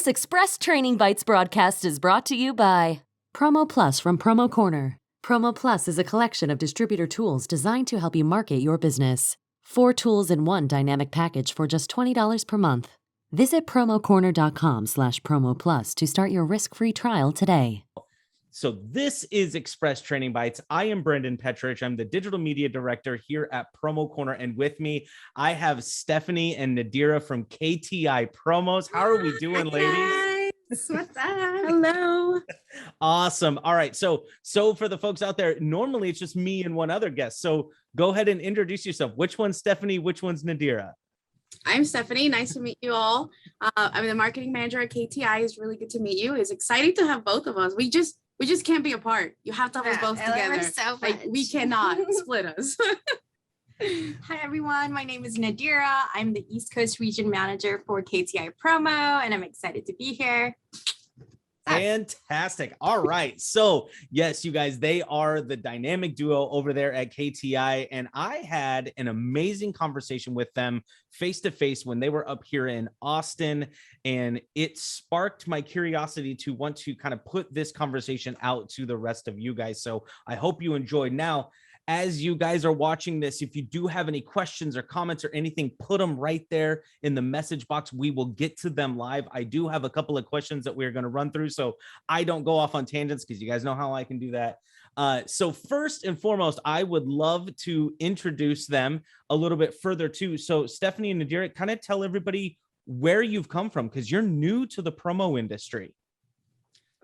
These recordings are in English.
This Express Training Bites broadcast is brought to you by Promo Plus from PromoCorner. Promo Plus is a collection of distributor tools designed to help you market your business. 4 tools in one dynamic package for just $20 per month. Visit promocorner.com/promo plus to start your risk-free trial today. So this is Express Training Bites. I am Brendan Petrich. I'm the digital media director here at PromoCorner. And with me, I have Steffany and Nadira from KTI Promos. How are we doing, ladies? What's up? Hello. Awesome. All right. So for the folks out there, normally it's just me and one other guest. So go ahead and introduce yourself. Which one's Steffany? Which one's Nadira? I'm Steffany. Nice to meet you all. I'm the marketing manager at KTI. It's really good to meet you. It's exciting to have both of us. We just can't be apart. You have to have us both together. So we cannot split us. Hi, everyone. My name is Nadira. I'm the East Coast Region Manager for KTI Promo, and I'm excited to be here. Fantastic. All right. So yes, you guys, they are the dynamic duo over there at KTI. And I had an amazing conversation with them face to face when they were up here in Austin. And it sparked my curiosity to want to kind of put this conversation out to the rest of you guys. So I hope you enjoyed. Now, as you guys are watching this, if you do have any questions or comments or anything, put them right there in the message box. We will get to them live. I do have a couple of questions that we're going to run through, so I don't go off on tangents because you guys know how I can do that. So first and foremost, I would love to introduce them a little bit further too. So Steffany and Nadira, kind of tell everybody where you've come from because you're new to the promo industry.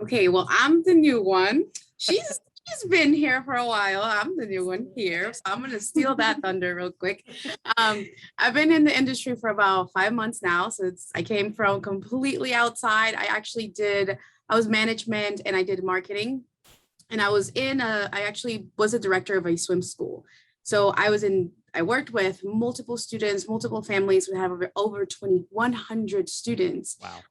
Okay, well, I'm the new one. She's been here for a while. I'm the new one here. So I'm going to steal that thunder real quick. I've been in the industry for about 5 months now. So I came from completely outside. I was management and I did marketing. And I actually was a director of a swim school. So I worked with multiple students, multiple families. We have over 2,100 students. Wow.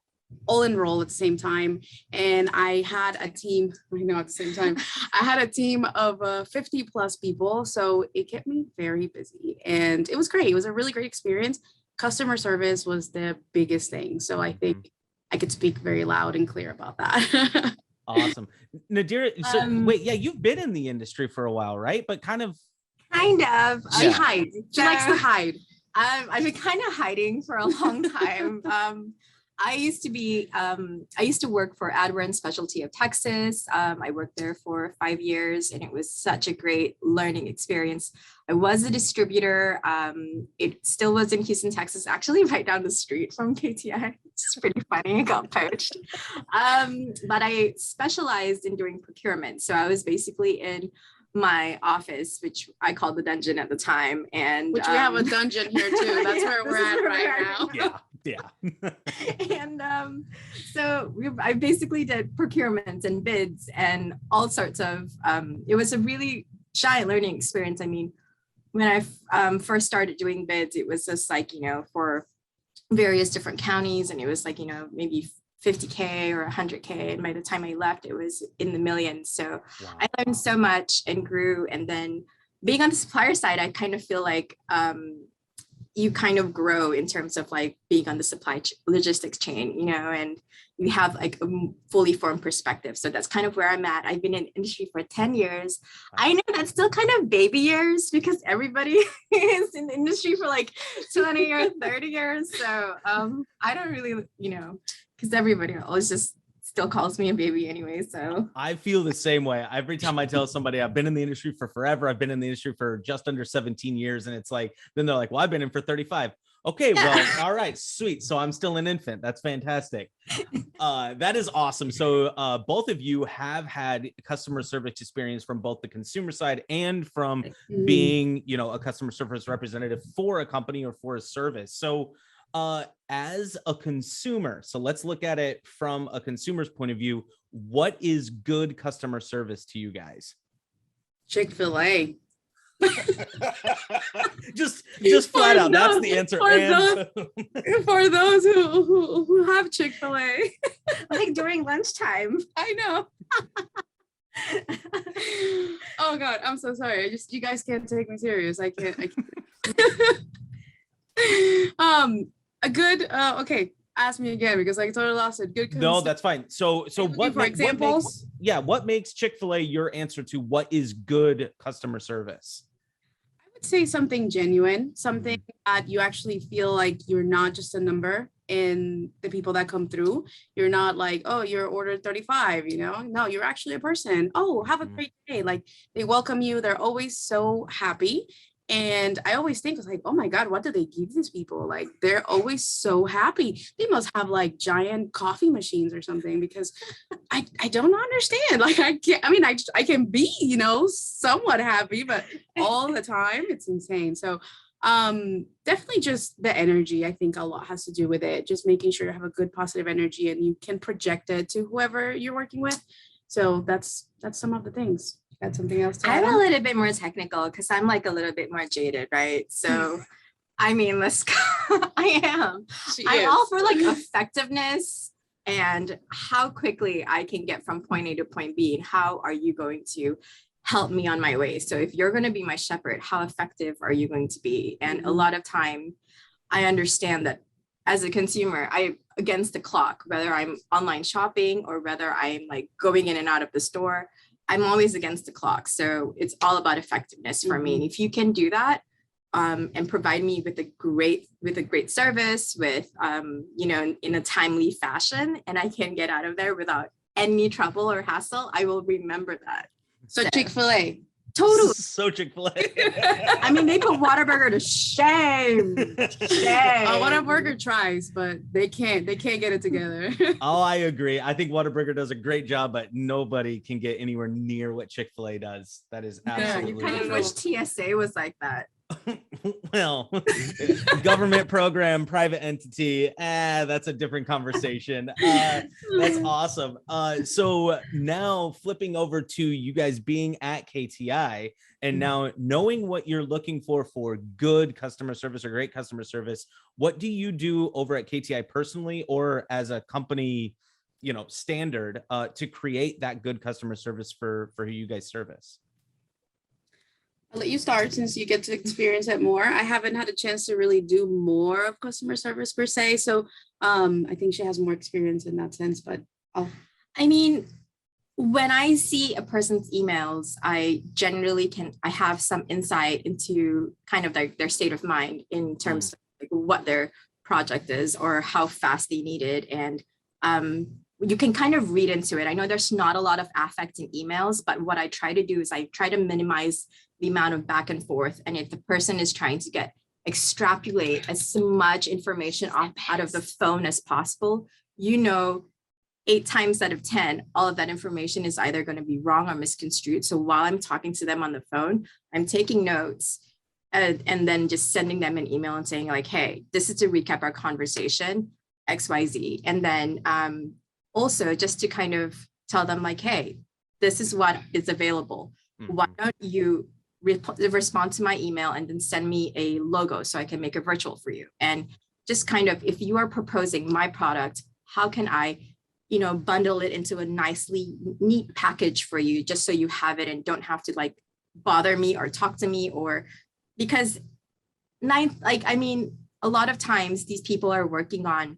All enroll at the same time. And I had a team, at the same time, I had a team of 50 plus people. So it kept me very busy and it was great. It was a really great experience. Customer service was the biggest thing. So I think I could speak very loud and clear about that. Awesome. Nadira, so wait, yeah, you've been in the industry for a while, right? But kind of. She hides. She likes to hide. I've been kind of hiding for a long time. I used to work for Adware Specialty of Texas. I worked there for 5 years and it was such a great learning experience. I was a distributor. It still was in Houston, Texas, actually right down the street from KTI. It's pretty funny, I got poached. But I specialized in doing procurement. So I was basically in my office, which I called the dungeon at the time. And which we have a dungeon here too. That's where we're at right now. Yeah. And I basically did procurement and bids and all sorts of, it was a really giant learning experience. I mean, when I first started doing bids, it was just like, for various different counties and it was like, maybe 50K or 100K. And by the time I left, it was in the millions. So wow. I learned so much and grew. And then being on the supplier side, I kind of feel like, you kind of grow in terms of like being on the logistics chain, and you have like a fully formed perspective. So that's kind of where I'm at. I've been in the industry for 10 years. I know that's still kind of baby years because everybody is in the industry for like 20 or 30 years. So I don't really, because everybody always just still calls me a baby anyway. So I feel the same way. Every time I tell somebody I've been in the industry for forever, I've been in the industry for just under 17 years. And it's like, then they're like, well, I've been in for 35. Okay, well, all right, sweet. So I'm still an infant. That's fantastic. That is awesome. So both of you have had customer service experience from both the consumer side and from being, a customer service representative for a company or for a service. So as a consumer, so let's look at it from a consumer's point of view. What is good customer service to you guys? Chick-fil-A. just flat out. That's the answer. For those who have Chick-fil-A, like during lunchtime. I know. Oh God, I'm so sorry. You guys can't take me serious. I can't. A good, okay. ask me again because I totally lost it. Good. No, that's fine. So Looking for examples? What makes Chick-fil-A your answer to what is good customer service? I would say something genuine, something that you actually feel like you're not just a number in the people that come through. You're not like, oh, you're ordered 35, you know? No, you're actually a person. Oh, have a great day. Like they welcome you. They're always so happy. And I always think, like, oh my God, what do they give these people? Like, they're always so happy. They must have like giant coffee machines or something because I don't understand. Like, I can't, I mean, I can be, you know, somewhat happy, but all the time it's insane. So definitely just the energy. I think a lot has to do with it. Just making sure you have a good positive energy and you can project it to whoever you're working with. So that's some of the things. Got something else to add? I'm a little bit more technical because I'm like a little bit more jaded, right? So, I mean, let's go. I am. I'm all for like effectiveness and how quickly I can get from point A to point B and how are you going to help me on my way? So if you're going to be my shepherd, how effective are you going to be? And a lot of time, I understand that as a consumer, I'm against the clock, whether I'm online shopping or whether I'm like going in and out of the store. I'm always against the clock. So it's all about effectiveness for me. And if you can do that and provide me with a great service with, you know, in a timely fashion, and I can get out of there without any trouble or hassle, I will remember that. So Chick-fil-A. Totally. So Chick-fil-A. I mean, they put Whataburger to shame. Whataburger tries, but they can't get it together. Oh, I agree. I think Whataburger does a great job, but nobody can get anywhere near what Chick-fil-A does. That is absolutely. You kind of wish TSA was like that. Well, government program, private entity, that's a different conversation. That's awesome. So now flipping over to you guys being at KTI and now knowing what you're looking for good customer service or great customer service, what do you do over at KTI personally or as a company, you know, standard to create that good customer service for who you guys service? I'll let you start since you get to experience it more. I haven't had a chance to really do more of customer service per se. So I think she has more experience in that sense, but I mean, when I see a person's emails, I generally I have some insight into kind of their state of mind in terms of like what their project is or how fast they need it. And you can kind of read into it. I know there's not a lot of affect in emails, but what I try to do is I try to minimize the amount of back and forth. And if the person is trying to extrapolate as much information out of the phone as possible, you know, 8 times out of 10, all of that information is either going to be wrong or misconstrued. So while I'm talking to them on the phone, I'm taking notes and then just sending them an email and saying like, hey, this is to recap our conversation, XYZ. And then also just to kind of tell them like, hey, this is what is available. Why don't you respond to my email and then send me a logo so I can make a virtual for you? And just kind of, if you are proposing my product, how can I, you know, bundle it into a nicely neat package for you, just so you have it and don't have to like bother me or talk to me, or because I mean, a lot of times these people are working on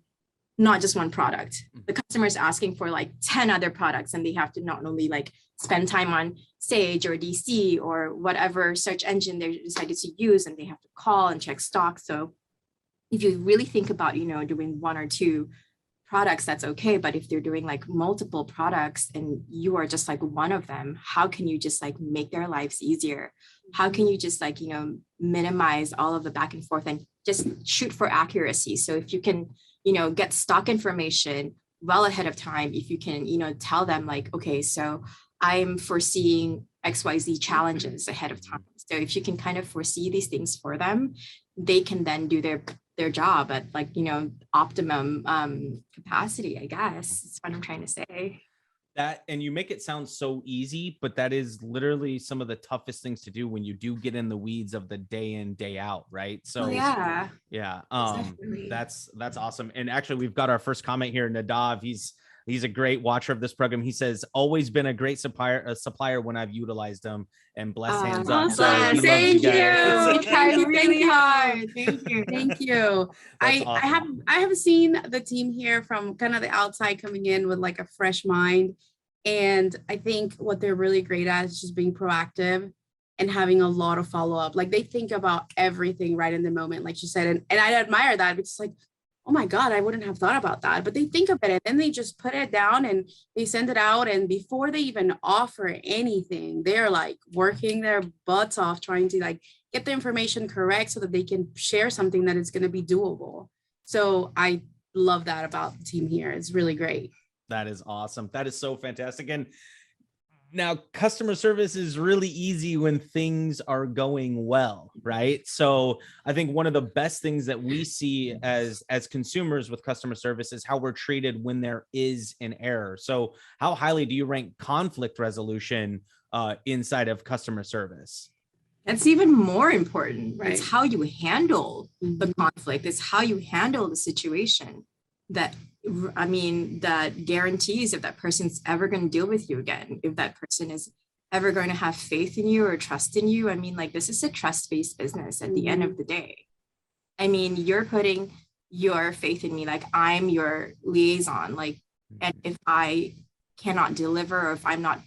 not just one product. The customer is asking for like 10 other products and they have to not only like spend time on Sage or DC or whatever search engine they decided to use, and they have to call and check stock. So if you really think about, you know, doing 1 or 2 products, that's okay. But if they're doing like multiple products and you are just like one of them, how can you just like make their lives easier? How can you just like, you know, minimize all of the back and forth and just shoot for accuracy? So if you can, you know, get stock information well ahead of time, if you can, you know, tell them like, okay, so I'm foreseeing XYZ challenges ahead of time. So if you can kind of foresee these things for them, they can then do their job at like, you know, optimum capacity, I guess. That's what I'm trying to say. That, and you make it sound so easy, but that is literally some of the toughest things to do when you do get in the weeds of the day in, day out, right? So yeah. That's awesome. And actually we've got our first comment here, Nadav. He's a great watcher of this program. He says, always been a great supplier when I've utilized them, and bless hands up. So thank you. We try really hard. Thank you. Thank you. That's I awesome. I have seen the team here from kind of the outside coming in with like a fresh mind. And I think what they're really great at is just being proactive and having a lot of follow-up. Like they think about everything right in the moment, like you said. And I admire that. It's like, oh my God, I wouldn't have thought about that. But they think of it and then they just put it down and they send it out. And before they even offer anything, they're like working their butts off trying to like get the information correct so that they can share something that is going to be doable. So I love that about the team here. It's really great. That is awesome. That is so fantastic. And now customer service is really easy when things are going well, right? So I think one of the best things that we see as consumers with customer service is how we're treated when there is an error. So how highly do you rank conflict resolution inside of customer service? That's even more important. Right. It's how you handle the conflict. It's how you handle the situation that guarantees if that person's ever going to deal with you again, if that person is ever going to have faith in you or trust in you. I mean, like, this is a trust-based business at the end of the day. I mean, you're putting your faith in me, like I'm your liaison, like, and if I cannot deliver, or if I'm not,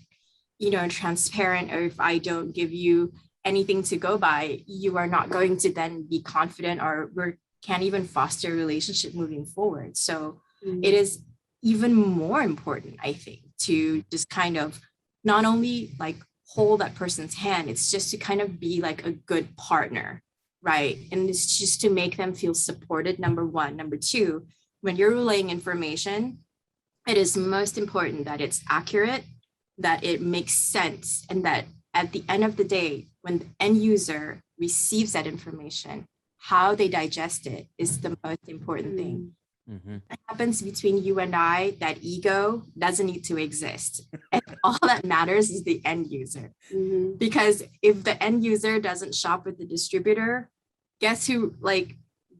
transparent, or if I don't give you anything to go by, you are not going to then be confident, or we can't even foster a relationship moving forward. So it is even more important, I think, to just kind of not only like hold that person's hand, it's just to kind of be like a good partner, right? And it's just to make them feel supported, number one. Number two, when you're relaying information, it is most important that it's accurate, that it makes sense, and that at the end of the day, when the end user receives that information, how they digest it is the most important thing. What happens between you and I, that ego doesn't need to exist. And all that matters is the end user. Because if the end user doesn't shop with the distributor, guess who, like,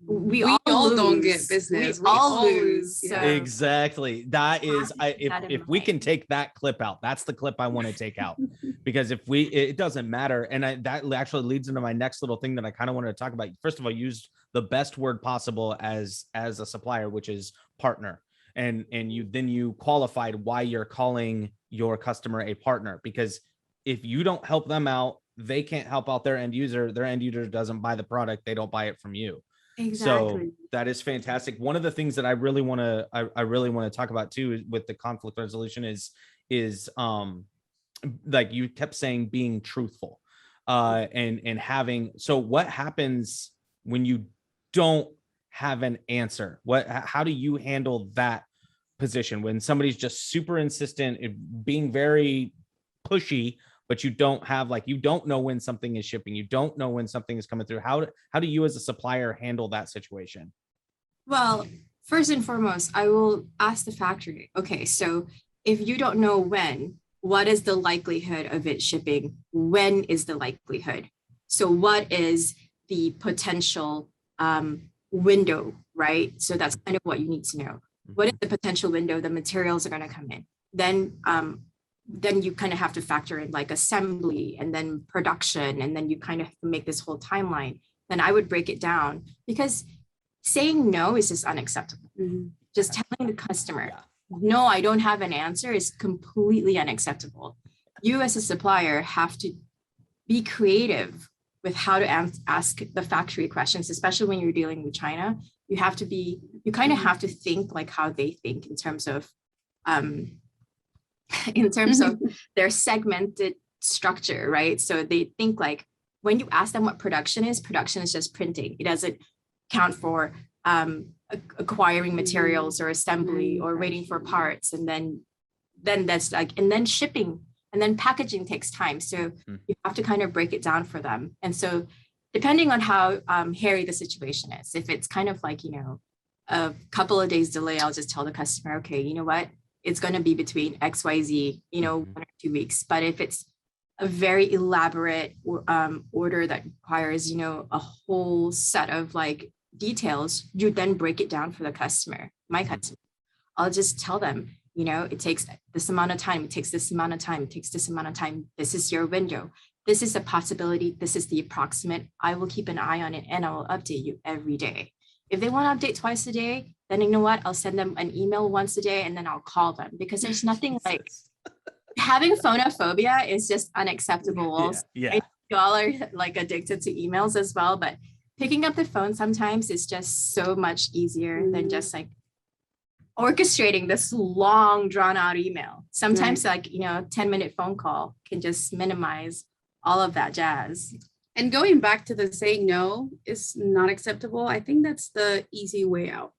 we all don't get business. We all lose. Yeah. So Exactly. That is, if we can take that clip out, that's the clip I want to take out, because it doesn't matter. And that actually leads into my next little thing that I kind of wanted to talk about. First of all, use the best word possible as a supplier, which is partner. And you qualified why you're calling your customer a partner, because if you don't help them out, they can't help out their end user. Their end user doesn't buy the product. They don't buy it from you. exactly. So that is fantastic. One of the things that I really want to talk about too with the conflict resolution is like you kept saying, being truthful, and having. So what happens when you don't have an answer? How do you handle that position when somebody's just super insistent, being very pushy, but you don't know when something is shipping, you don't know when something is coming through? How do you as a supplier handle that situation? Well, first and foremost, I will ask the factory, okay, so if you don't know when, what is the likelihood of it shipping? When is the likelihood? So what is the potential window, right? So that's kind of what you need to know. What is the potential window? The materials are going to come in. Then you kind of have to factor in like assembly and then production, and then you kind of have to make this whole timeline. Then I would break it down, because saying no is just unacceptable. Just telling the customer, no, I don't have an answer, is completely unacceptable. You as a supplier have to be creative with how to ask the factory questions, especially when you're dealing with China. You kind of have to think like how they think in terms of their segmented structure, right? So they think like, when you ask them what production is just printing. It doesn't count for acquiring materials or assembly or waiting for parts. And then that's like, and then shipping, and then packaging takes time. So you have to kind of break it down for them. And so depending on how hairy the situation is, if it's kind of like, a couple of days delay, I'll just tell the customer, okay, you know what? It's going to be between XYZ, 1 or 2 weeks. But if it's a very elaborate order that requires, a whole set of like details, you then break it down for the customer, my customer. I'll just tell them, it takes this amount of time, it takes this amount of time, it takes this amount of time. This is your window. this is a possibility. This is the approximate. I will keep an eye on it and I will update you every day. If they want to update twice a day, then you know what? I'll send them an email once a day and then I'll call them, because there's nothing like having phonophobia is just unacceptable. Yeah. Y'all are like addicted to emails as well, but picking up the phone sometimes is just so much easier than just like orchestrating this long drawn out email. Sometimes like, 10-minute phone call can just minimize all of that jazz. And going back to the saying no is not acceptable. I think that's the easy way out.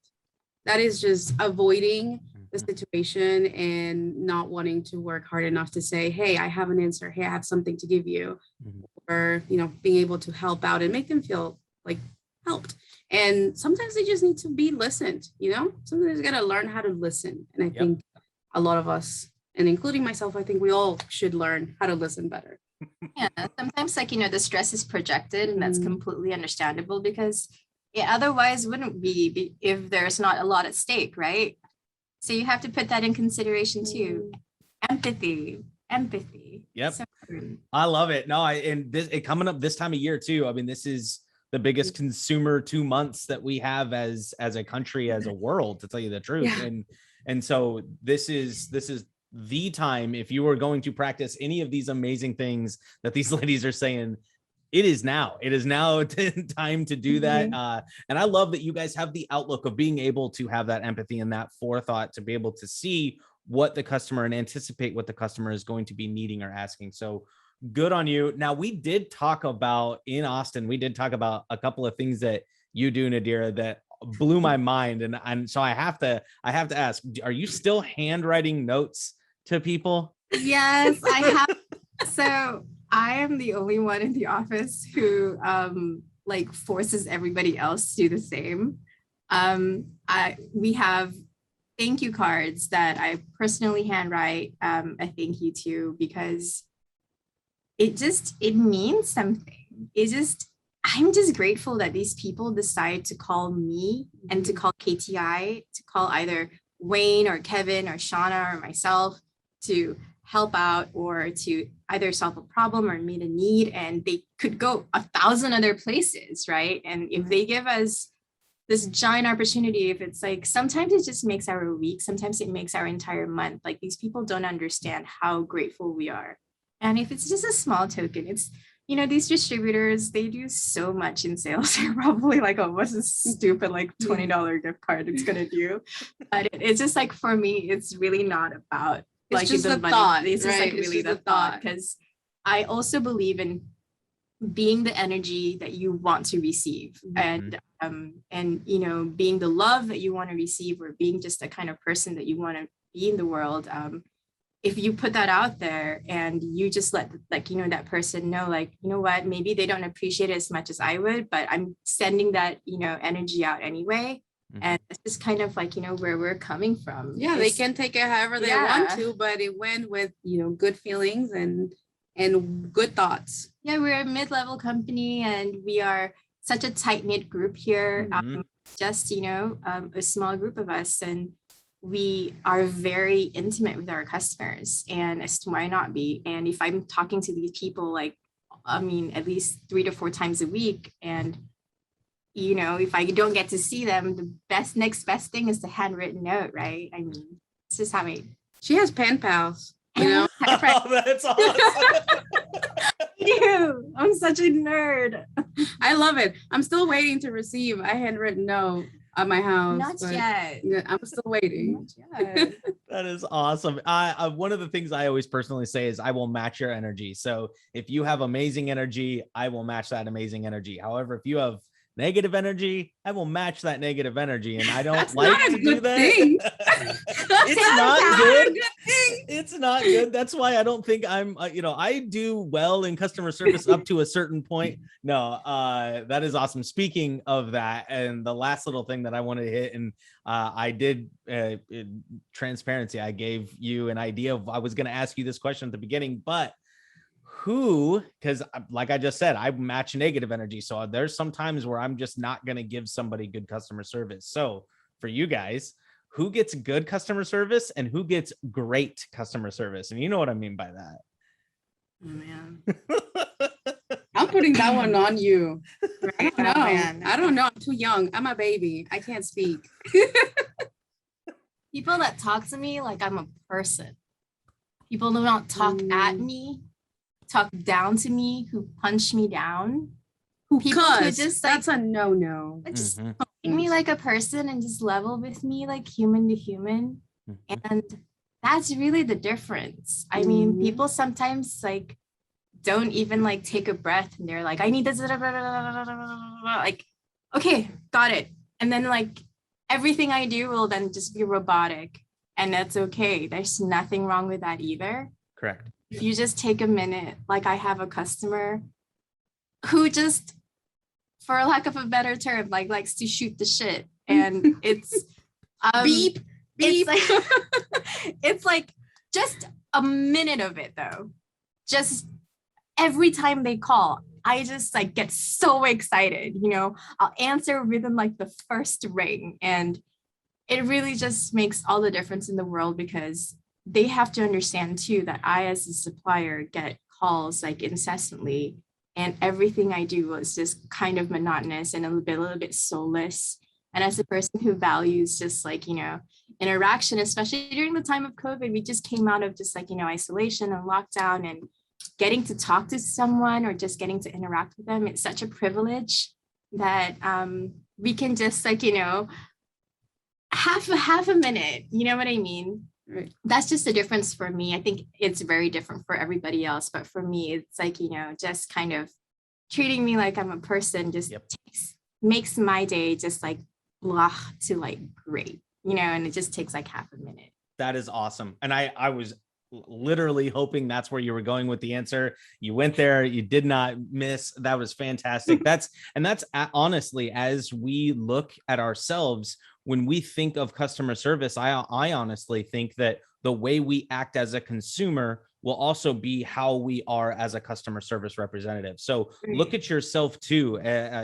That is just avoiding the situation and not wanting to work hard enough to say, hey, I have an answer. Hey, I have something to give you. Or, being able to help out and make them feel like helped. And sometimes they just need to be listened, sometimes you got to learn how to listen. And I think a lot of us, and including myself, I think we all should learn how to listen better. Yeah, sometimes like, the stress is projected, and that's completely understandable, because it otherwise wouldn't be if there's not a lot at stake, right? So you have to put that in consideration too. Empathy. Yep. So, I love it. No, it coming up this time of year too. I mean, this is the biggest consumer 2 months that we have as a country, as a world, to tell you the truth. Yeah. And so this is the time, if you are going to practice any of these amazing things that these ladies are saying, it is now time to do that. And I love that you guys have the outlook of being able to have that empathy and that forethought to be able to see what the customer and anticipate what the customer is going to be needing or asking. So good on you. Now, we did talk about in Austin, we did talk about a couple of things that you do, Nadira, that blew my mind. And so I have to ask, are you still handwriting notes to people? yes, I have. So I am the only one in the office who like forces everybody else to do the same. We have thank you cards that I personally handwrite a thank you to, because it means something. I'm just grateful that these people decide to call me and to call KTI, to call either Wayne or Kevin or Shauna or myself to help out, or to either solve a problem or meet a need. And they could go 1,000 other places, right? And if they give us this giant opportunity, if it's like, sometimes it just makes our week, sometimes it makes our entire month. Like, these people don't understand how grateful we are. And if it's just a small token, it's, these distributors, they do so much in sales. They're probably like, oh, what's this stupid like $20 gift card it's gonna do? But it's just like, for me, it's really not about It's like just the the money. thought, It's just right? like It's really just the the thought, thought. because I also believe in being the energy that you want to receive, and being the love that you want to receive, or being just the kind of person that you want to be in the world. If you put that out there and you just let that person know, like, what, maybe they don't appreciate it as much as I would, but I'm sending that energy out anyway. And it's just kind of like, where we're coming from. Yeah, they can take it however they want to, but it went with, good feelings and good thoughts. Yeah, we're a mid-level company and we are such a tight-knit group here. Just, a small group of us, and we are very intimate with our customers, and why not be? And if I'm talking to these people, like, at least 3 to 4 times a week, and if I don't get to see them, the next best thing is the handwritten note, right? It's just how she has pen pals, Oh, that's awesome. I'm such a nerd. I love it. I'm still waiting to receive a handwritten note at my house. Not yet. I'm still waiting. That is awesome. One of the things I always personally say is I will match your energy. So if you have amazing energy, I will match that amazing energy. However, if you have negative energy, I will match that negative energy, and I don't like to do that. It's not good. It's not good. That's why I don't think I'm I do well in customer service up to a certain point. No, that is awesome. Speaking of that, and the last little thing that I wanted to hit, and I did in transparency, I gave you an idea of, I was going to ask you this question at the beginning, but because like I just said, I match negative energy. So there's some times where I'm just not going to give somebody good customer service. So for you guys, who gets good customer service and who gets great customer service? And you know what I mean by that. Oh, man. I'm putting that one on you. I don't know. Oh, man. I don't know. I'm too young. I'm a baby. I can't speak. People that talk to me like I'm a person. People who don't talk at me, talk down to me, who punch me down. People who just like, that's a no-no. just Mhm. treat me like a person and just level with me like human to human. Mhm. And that's really the difference. I mean, Mhm. people sometimes like don't even like take a breath and they're like, I need this, like, okay, got it. And then like everything I do will then just be robotic, and that's okay. There's nothing wrong with that either. Correct. If you just take a minute, like I have a customer who just, for lack of a better term, like likes to shoot the shit. And it's Beep, beep. It's like, it's like just a minute of it though. Just every time they call, I just like get so excited, you know. I'll answer within like the first ring, and it really just makes all the difference in the world, because they have to understand too that I, as a supplier, get calls like incessantly, and everything I do is just kind of monotonous and a little bit soulless. And as a person who values just like, you know, interaction, especially during the time of COVID, we just came out of just like, you know, isolation and lockdown, and getting to talk to someone or just getting to interact with them, it's such a privilege that we can just like, you know, half a minute, you know what I mean? Right. That's just the difference for me. I think it's very different for everybody else, but for me, it's like, you know, just kind of treating me like I'm a person just makes my day just like blah to like great, you know, and it just takes like half a minute. That is awesome. And I was literally hoping that's where you were going with the answer. You went there, you did not miss. That was fantastic. That's honestly, as we look at ourselves, when we think of customer service, I honestly think that the way we act as a consumer will also be how we are as a customer service representative. So look at yourself too,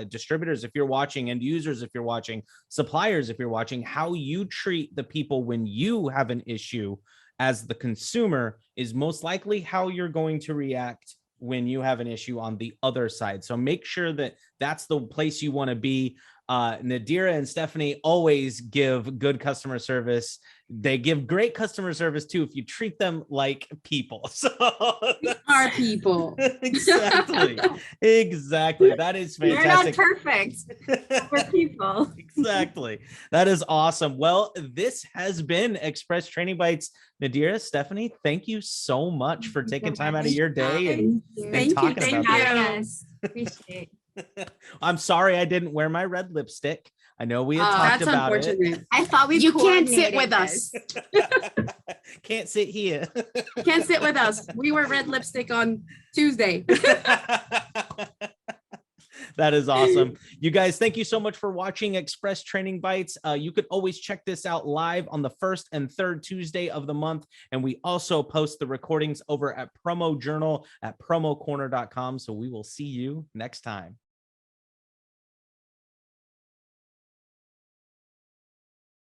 distributors, if you're watching, end users, if you're watching, suppliers, if you're watching, how you treat the people when you have an issue as the consumer is most likely how you're going to react when you have an issue on the other side. So make sure that that's the place you want to be. Nadira and Steffany always give good customer service. They give great customer service too if you treat them like people. So Are people. exactly. That is fantastic. You're not perfect. We're people. Exactly. That is awesome. Well, this has been Express Training Bites. Nadira, Steffany, thank you so much for taking time out of your day and talking about this. Appreciate it. I'm sorry I didn't wear my red lipstick. I know we had talked That's about unfortunate. I thought we You can't sit with us. it. Can't sit here. Can't sit with us. We wear red lipstick on Tuesday. That is awesome. You guys, thank you so much for watching Express Training Bites. You could always check this out live on the first and third Tuesday of the month. And we also post the recordings over at Promo Journal at promocorner.com. So we will see you next time.